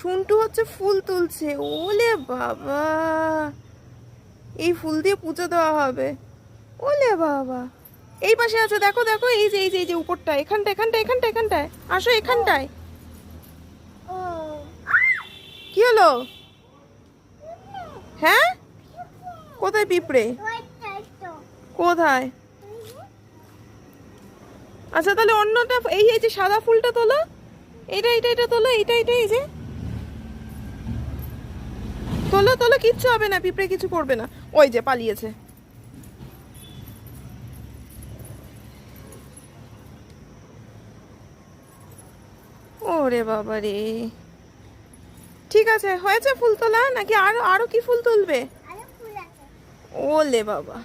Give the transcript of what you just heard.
শুন্টু হচ্ছে ফুল তুলছে। ওলে বাবা, এই ফুল দিয়ে পুজো দেওয়া হবে। ওলে বাবা, এই পাশে আছে, দেখো দেখো, এই যে এই যে এই যে উপরটা, এখানটা এখানটা এখানটা এখানটায় আসো, এখানটায়। কি হলো? হ্যাঁ, কোথায় পিঁপড়ে? কোথায়? আচ্ছা তাহলে অন্যটা, এই এই যে সাদা ফুলটা তোলো, এটা এটা এটা তোলো, এটা এটা এই যে তোলো তোলো, কিচ্ছু হবে না, পিঁপড়ে কিছু করবে না। ওই যে পালিয়েছে। ওরে বাবা রে। ঠিক আছে, হয়েছে ফুল তোলা নাকি আরো আরো কি ফুল তুলবে? ওলে বাবা।